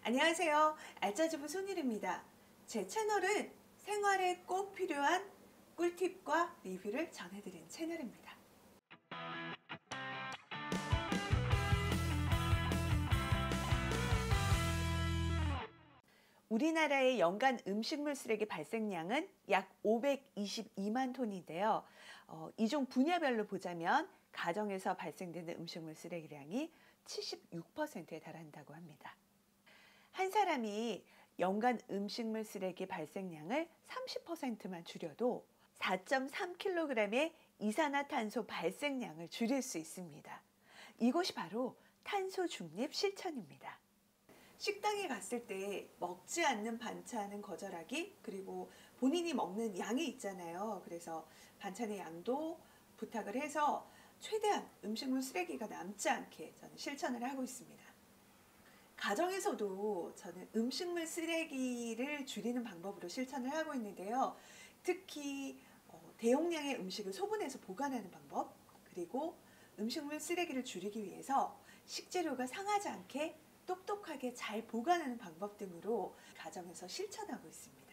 안녕하세요. 알짜주부 손일입니다. 제 채널은 생활에 꼭 필요한 꿀팁과 리뷰를 전해드리는 채널입니다. 우리나라의 연간 음식물 쓰레기 발생량은 약 522만 톤인데요. 이 중 분야별로 보자면 가정에서 발생되는 음식물 쓰레기량이 76%에 달한다고 합니다. 한 사람이 연간 음식물 쓰레기 발생량을 30%만 줄여도 4.3kg의 이산화탄소 발생량을 줄일 수 있습니다. 이것이 바로 탄소 중립 실천입니다. 식당에 갔을 때 먹지 않는 반찬은 거절하기, 그리고 본인이 먹는 양이 있잖아요. 그래서 반찬의 양도 부탁을 해서 최대한 음식물 쓰레기가 남지 않게 저는 실천을 하고 있습니다. 가정에서도 저는 음식물 쓰레기를 줄이는 방법으로 실천을 하고 있는데요. 특히 대용량의 음식을 소분해서 보관하는 방법, 그리고 음식물 쓰레기를 줄이기 위해서 식재료가 상하지 않게 똑똑하게 잘 보관하는 방법 등으로 가정에서 실천하고 있습니다.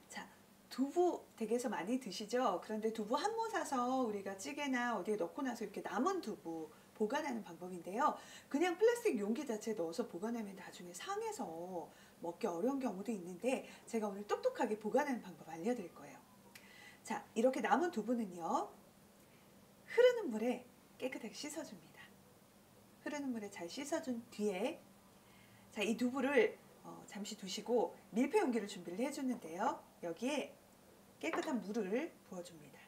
자, 두부 댁에서 많이 드시죠? 그런데 두부 한 모 사서 우리가 찌개나 어디에 넣고 나서 이렇게 남은 두부 보관하는 방법인데요. 그냥 플라스틱 용기 자체에 넣어서 보관하면 나중에 상해서 먹기 어려운 경우도 있는데, 제가 오늘 똑똑하게 보관하는 방법 알려드릴 거예요. 자, 이렇게 남은 두부는요, 흐르는 물에 깨끗하게 씻어줍니다. 흐르는 물에 잘 씻어준 뒤에, 자, 이 두부를 잠시 두시고 밀폐 용기를 준비를 해주는데요. 여기에 깨끗한 물을 부어줍니다.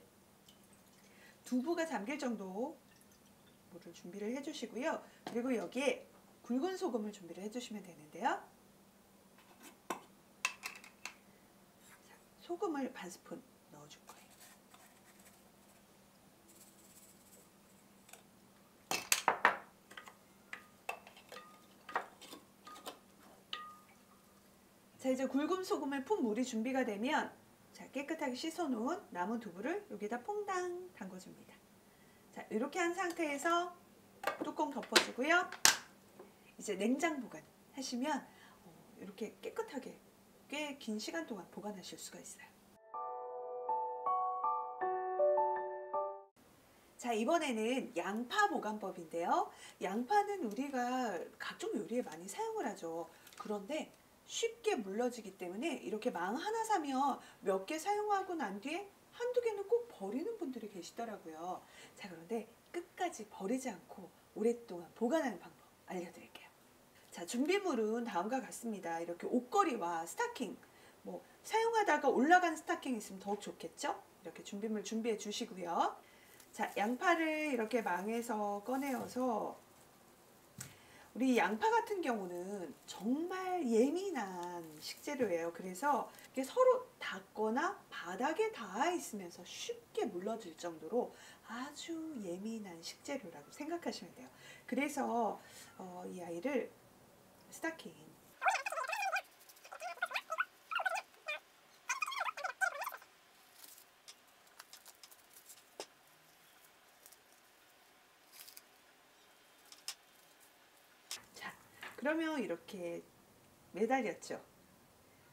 두부가 잠길 정도 물을 준비를 해주시고요. 그리고 여기에 굵은 소금을 준비를 해주시면 되는데요. 자, 소금을 반 스푼 넣어줄 거예요. 자, 이제 굵은 소금을 푼 물이 준비가 되면, 자, 깨끗하게 씻어놓은 남은 두부를 여기다 퐁당 담궈줍니다. 자, 이렇게 한 상태에서 뚜껑 덮어주고요. 이제 냉장 보관 하시면 이렇게 깨끗하게 꽤 긴 시간 동안 보관하실 수가 있어요. 자, 이번에는 양파 보관법인데요. 양파는 우리가 각종 요리에 많이 사용을 하죠. 그런데 쉽게 물러지기 때문에 이렇게 망 하나 사면 몇 개 사용하고 난 뒤에 한두 개는 꼭 버리는 분들이 계시더라고요. 자, 그런데 끝까지 버리지 않고 오랫동안 보관하는 방법 알려드릴게요. 자, 준비물은 다음과 같습니다. 이렇게 옷걸이와 스타킹, 사용하다가 올라간 스타킹 있으면 더욱 좋겠죠? 이렇게 준비물 준비해 주시고요. 자, 양파를 이렇게 망에서 꺼내어서, 우리 양파 같은 경우는 정말 예민한 식재료예요. 그래서 이게 서로 닿거나 바닥에 닿아 있으면서 쉽게 물러질 정도로 아주 예민한 식재료라고 생각하시면 돼요. 그래서 이 아이를 스타킹, 자, 그러면 이렇게 매달렸죠.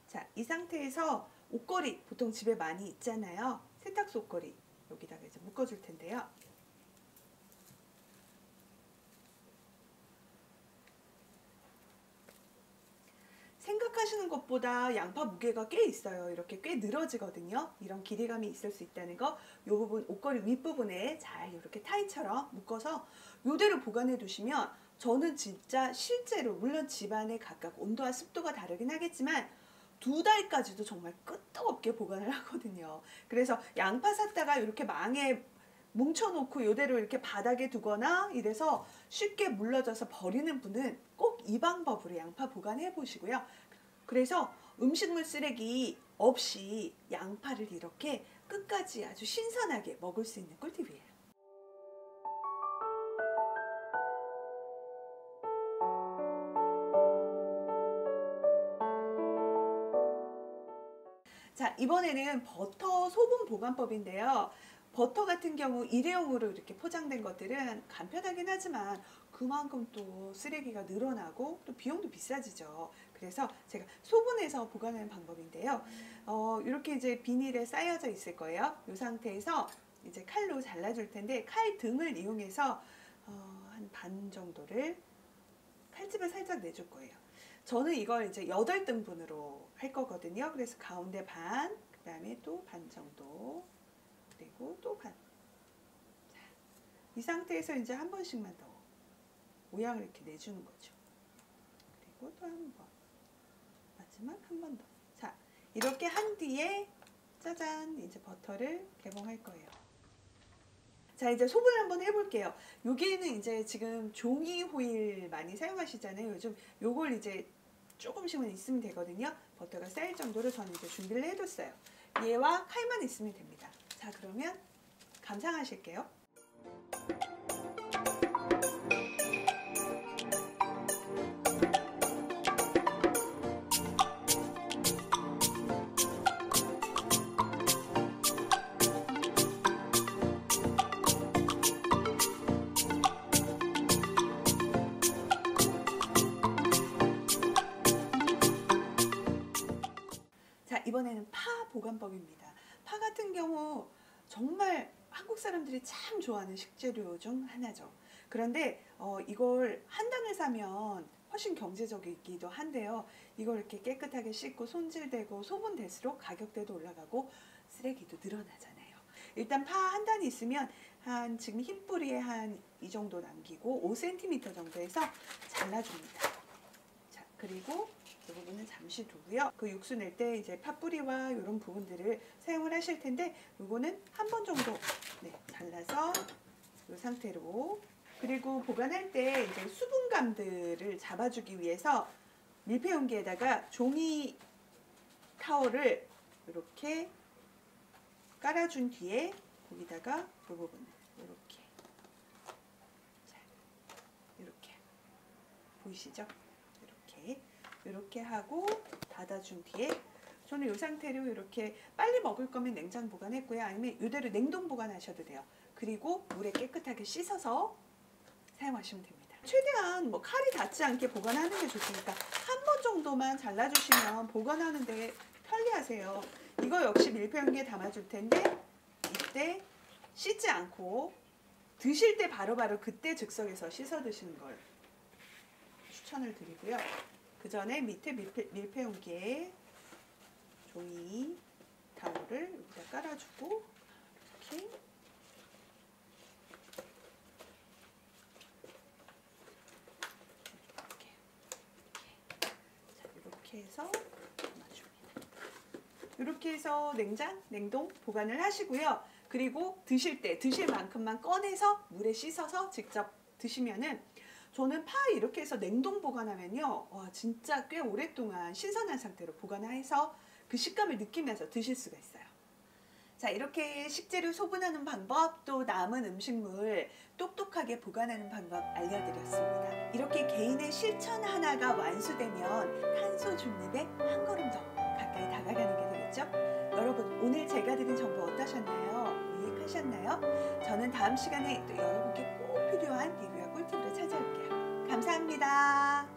자, 이 상태에서 옷걸이 보통 집에 많이 있잖아요. 세탁소 옷걸이 여기다가 이제 묶어줄 텐데요. 생각하시는 것보다 양파 무게가 꽤 있어요. 이렇게 꽤 늘어지거든요. 이런 길이감이 있을 수 있다는 거, 이 부분 옷걸이 윗부분에 잘 이렇게 타이처럼 묶어서 이대로 보관해 두시면, 저는 진짜 실제로 물론 집안에 각각 온도와 습도가 다르긴 하겠지만 2달까지도 정말 끄떡없게 보관을 하거든요. 그래서 양파 샀다가 이렇게 망에 뭉쳐놓고 이대로 이렇게 바닥에 두거나 이래서 쉽게 물러져서 버리는 분은 꼭 이 방법으로 양파 보관해 보시고요. 그래서 음식물 쓰레기 없이 양파를 이렇게 끝까지 아주 신선하게 먹을 수 있는 꿀팁이에요. 자, 이번에는 버터 소분 보관법인데요. 버터 같은 경우 일회용으로 이렇게 포장된 것들은 간편하긴 하지만 그만큼 또 쓰레기가 늘어나고 또 비용도 비싸지죠. 그래서 제가 소분해서 보관하는 방법인데요. 이렇게 이제 비닐에 쌓여져 있을 거예요. 이 상태에서 이제 칼로 잘라줄 텐데 칼 등을 이용해서 한 반 정도를 칼집을 살짝 내줄 거예요. 저는 이걸 이제 8등분으로 할 거거든요. 그래서 가운데 반, 그 다음에 또 반 정도, 그리고 또 반. 자, 이 상태에서 이제 한 번씩만 더 모양을 이렇게 내주는 거죠. 그리고 또 한 번. 마지막 한 번 더. 자, 이렇게 한 뒤에 짜잔, 이제 버터를 개봉할 거예요. 자, 이제 소분을 한번 해볼게요. 여기에는 이제 지금 종이 호일 많이 사용하시잖아요. 요즘 요걸 이제 조금씩만 있으면 되거든요. 버터가 쌓일 정도로 저는 이제 준비를 해뒀어요. 얘와 칼만 있으면 됩니다. 자, 그러면 감상하실게요. 자, 이번에는 파 보관법입니다. 파 같은 경우 정말 한국 사람들이 참 좋아하는 식재료 중 하나죠. 그런데 이걸 한 단을 사면 훨씬 경제적이기도 한데요. 이걸 이렇게 깨끗하게 씻고 손질되고 소분될수록 가격대도 올라가고 쓰레기도 늘어나잖아요. 일단 파 한 단이 있으면 한 지금 흰 뿌리에 한 이 정도 남기고 5cm 정도에서 잘라줍니다. 자, 그리고 이 부분은 잠시 두고요. 그 육수 낼 때 이제 팥뿌리와 이런 부분들을 사용을 하실 텐데 요거는 한 번 정도 잘라서 이 상태로, 그리고 보관할 때 이제 수분감들을 잡아주기 위해서 밀폐용기에다가 종이 타월을 이렇게 깔아준 뒤에 거기다가 이 부분을 이렇게, 자, 이렇게 보이시죠? 이렇게 하고 닫아준 뒤에 저는 이 상태로 이렇게 빨리 먹을 거면 냉장 보관했고요. 아니면 이대로 냉동 보관하셔도 돼요. 그리고 물에 깨끗하게 씻어서 사용하시면 됩니다. 최대한 뭐 칼이 닿지 않게 보관하는 게 좋으니까 한 번 정도만 잘라주시면 보관하는데 편리하세요. 이거 역시 밀폐용기에 담아줄 텐데 이때 씻지 않고 드실 때 바로바로 그때 즉석에서 씻어 드시는 걸 추천을 드리고요. 그 전에 밑에 밀폐용기에 종이 타월을 여기다 깔아주고 이렇게 해서 담아줍니다. 이렇게 해서 냉동 보관을 하시고요. 그리고 드실 때 드실 만큼만 꺼내서 물에 씻어서 직접 드시면은, 저는 파 이렇게 해서 냉동 보관하면요, 와, 진짜 꽤 오랫동안 신선한 상태로 보관해서 그 식감을 느끼면서 드실 수가 있어요. 자, 이렇게 식재료 소분하는 방법, 또 남은 음식물 똑똑하게 보관하는 방법 알려드렸습니다. 이렇게 개인의 실천 하나가 완수되면 탄소 중립에 한 걸음 더 가까이 다가가는 게 되겠죠? 여러분, 오늘 제가 드린 정보 어떠셨나요? 유익하셨나요? 저는 다음 시간에 또 여러분께 꼭 필요한 리뷰와 꿀팁으로 찾아올게요. 감사합니다.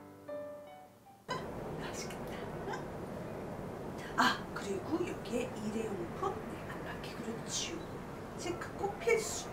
맛있겠다. 아, 그리고 여기에 일회용품, 안마기 그렇죠. 체크 꼭 필수.